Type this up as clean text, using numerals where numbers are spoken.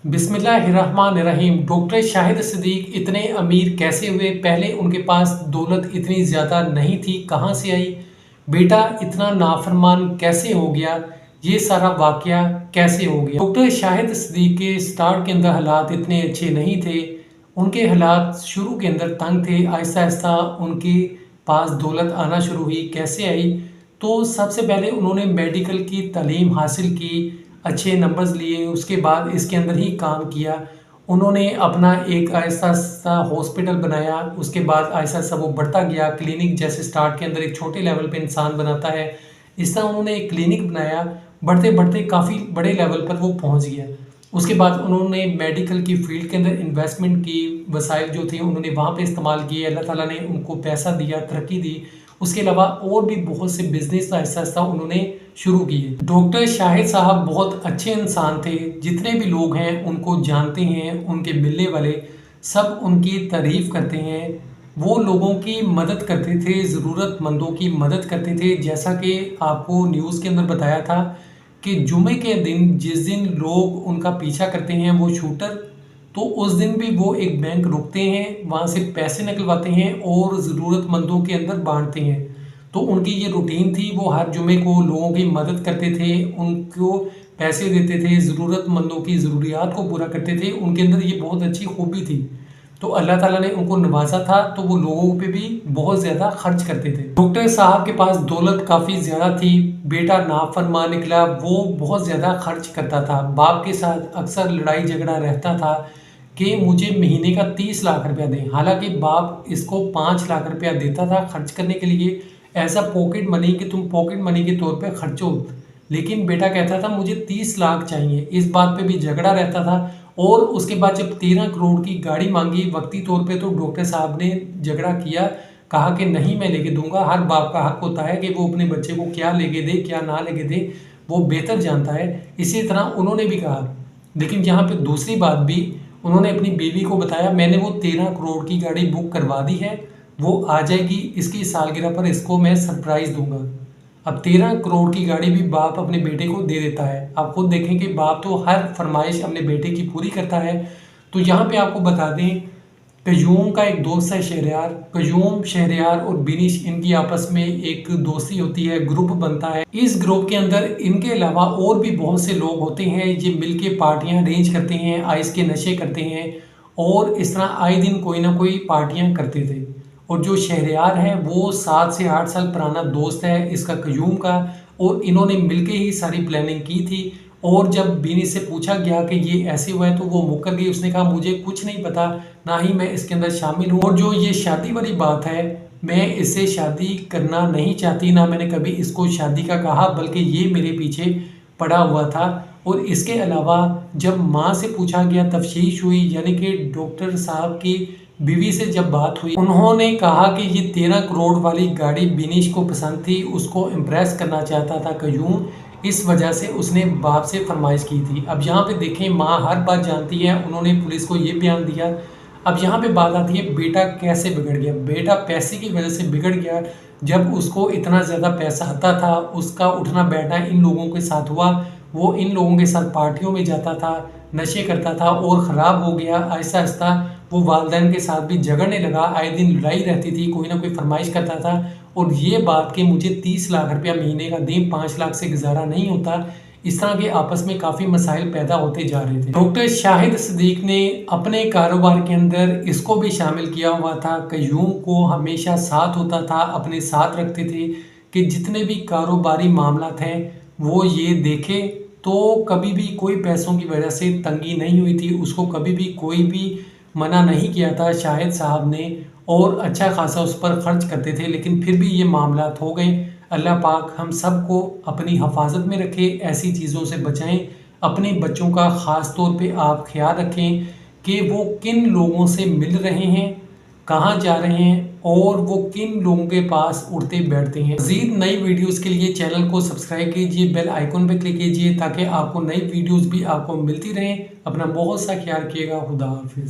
बिस्मिल्लाहिर्रहमानिर्रहीम। डॉक्टर शाहिद सिद्दीक इतने अमीर कैसे हुए? पहले उनके पास दौलत इतनी ज़्यादा नहीं थी, कहाँ से आई? बेटा इतना नाफरमान कैसे हो गया? ये सारा वाक़या कैसे हो गया? डॉक्टर शाहिद सिद्दीक के स्टार्ट के अंदर हालात इतने अच्छे नहीं थे। उनके हालात शुरू के अंदर तंग थे। आहिस्ता आहिस्ता उनके पास दौलत आना शुरू हुई। कैसे आई? तो सबसे पहले उन्होंने मेडिकल की तालीम हासिल की, अच्छे नंबर्स लिए, उसके बाद इसके अंदर ही काम किया। उन्होंने अपना एक आहिस्ता-आहिस्ता हॉस्पिटल बनाया, उसके बाद आहिस्ता-आहिस्ता वो बढ़ता गया। क्लिनिक जैसे स्टार्ट के अंदर एक छोटे लेवल पे इंसान बनाता है, इस तरह उन्होंने एक क्लिनिक बनाया। बढ़ते-बढ़ते काफ़ी बड़े लेवल पर वो पहुँच गया। उसके बाद उन्होंने मेडिकल की फ़ील्ड के अंदर इन्वेस्टमेंट की, वसाइल जो थे उन्होंने वहाँ पे इस्तेमाल किए। अल्लाह ताला ने उनको पैसा दिया, तरक्की दी। उसके अलावा और भी बहुत से बिज़नेस आहिस्ता-आहिस्ता उन्होंने शुरू किए। डॉक्टर शाहिद साहब बहुत अच्छे इंसान थे। जितने भी लोग हैं उनको जानते हैं, उनके मिलने वाले सब उनकी तारीफ़ करते हैं। वो लोगों की मदद करते थे, ज़रूरतमंदों की मदद करते थे। जैसा कि आपको न्यूज़ के अंदर बताया था कि जुमे के दिन जिस दिन लोग उनका पीछा करते हैं वो शूटर, तो उस दिन भी वो एक बैंक रुकते हैं, वहाँ से पैसे निकलवाते हैं और ज़रूरतमंदों के अंदर बाँटते हैं। तो उनकी ये रूटीन थी, वो हर जुमे को लोगों की मदद करते थे, उनको पैसे देते थे, ज़रूरतमंदों की ज़रूरियात को पूरा करते थे। उनके अंदर ये बहुत अच्छी खूबी थी। तो अल्लाह ताला ने उनको नवाज़ा था, तो वो लोगों पे भी बहुत ज़्यादा खर्च करते थे। डॉक्टर साहब के पास दौलत काफ़ी ज़्यादा थी। बेटा नाफरमान निकला, वो बहुत ज़्यादा खर्च करता था। बाप के साथ अक्सर लड़ाई झगड़ा रहता था कि मुझे महीने का 30 लाख रुपया दें। हालांकि बाप इसको 5 लाख रुपया देता था खर्च करने के लिए, ऐसा पॉकेट मनी कि तुम पॉकेट मनी के तौर पे खर्चो। लेकिन बेटा कहता था मुझे 30 लाख चाहिए। इस बात पे भी झगड़ा रहता था। और उसके बाद जब 13 करोड़ की गाड़ी मांगी वक्ती तौर पे, तो डॉक्टर साहब ने झगड़ा किया, कहा कि नहीं मैं लेके दूंगा। हर बाप का हक होता है कि वो अपने बच्चे को क्या लेके दे क्या ना लेके दे, वो बेहतर जानता है। इसी तरह उन्होंने भी कहा। लेकिन यहाँ पे दूसरी बात भी उन्होंने अपनी बीवी को बताया, मैंने वो 13 करोड़ की गाड़ी बुक करवा दी है, वो आ जाएगी, इसकी सालगिरह पर इसको मैं सरप्राइज़ दूंगा। अब 13 करोड़ की गाड़ी भी बाप अपने बेटे को दे देता है। आप खुद देखें कि बाप तो हर फरमाइश अपने बेटे की पूरी करता है। तो यहाँ पे आपको बता दें, कयूम का एक दोस्त है शहरयार। कयूम, शहरयार और बिनिश, इनकी आपस में एक दोस्ती होती है, ग्रुप बनता है। इस ग्रुप के अंदर इनके अलावा और भी बहुत से लोग होते हैं। ये मिलके पार्टियां अरेंज करते हैं, आइस के नशे करते हैं और इस तरह आए दिन कोई ना कोई पार्टियां करते थे। और जो शहरयार है वो 7 से 8 साल पुराना दोस्त है इसका, कयूम का। और इन्होंने मिलके ही सारी प्लानिंग की थी। और जब बीनी से पूछा गया कि ये ऐसे हुआ है, तो वो मुकर गई। उसने कहा मुझे कुछ नहीं पता, ना ही मैं इसके अंदर शामिल हूँ। और जो ये शादी वाली बात है, मैं इससे शादी करना नहीं चाहती, ना मैंने कभी इसको शादी का कहा, बल्कि ये मेरे पीछे पड़ा हुआ था। और इसके अलावा जब माँ से पूछा गया, तफ्तीश हुई, यानी कि डॉक्टर साहब की बीवी से जब बात हुई, उन्होंने कहा कि ये 13 करोड़ वाली गाड़ी बिनिश को पसंद थी, उसको इम्प्रेस करना चाहता था कयूम, इस वजह से उसने बाप से फरमाइश की थी। अब यहाँ पे देखें, माँ हर बात जानती है, उन्होंने पुलिस को ये बयान दिया। अब यहाँ पे बात आती है बेटा कैसे बिगड़ गया। बेटा पैसे की वजह से बिगड़ गया। जब उसको इतना ज़्यादा पैसा आता था, उसका उठना बैठना इन लोगों के साथ हुआ, वो इन लोगों के साथ पार्टियों में जाता था, नशे करता था और ख़राब हो गया। आहिस्ता आहिस्ता वो वालिदैन के साथ भी झगड़ने लगा, आए दिन लड़ाई रहती थी, कोई ना कोई फरमाइश करता था। और ये बात कि मुझे 30 लाख रुपया महीने का दें, 5 लाख से गुजारा नहीं होता, इस तरह के आपस में काफ़ी मसाइल पैदा होते जा रहे थे। डॉक्टर शाहिद सिद्दीक ने अपने कारोबार के अंदर इसको भी शामिल किया हुआ था। कयूम को हमेशा साथ होता था, अपने साथ रखते थे कि जितने भी कारोबारी मामला थे वो ये देखे। तो कभी भी कोई पैसों की वजह से तंगी नहीं हुई थी, उसको कभी भी कोई भी मना नहीं किया था शाहिद साहब ने, और अच्छा खासा उस पर खर्च करते थे। लेकिन फिर भी ये मामलात हो गए। अल्लाह पाक हम सबको अपनी हिफाजत में रखे, ऐसी चीज़ों से बचाएं। अपने बच्चों का ख़ास तौर पे आप ख्याल रखें कि वो किन लोगों से मिल रहे हैं, कहाँ जा रहे हैं और वो किन लोगों के पास उठते बैठते हैं। मज़ीद नई वीडियोज़ के लिए चैनल को सब्सक्राइब कीजिए, बेल आइकन पर क्लिक कीजिए ताकि आपको नई वीडियोज़ भी आपको मिलती रहें। अपना बहुत सा ख्याल रखिएगा। खुदा हाफिज़।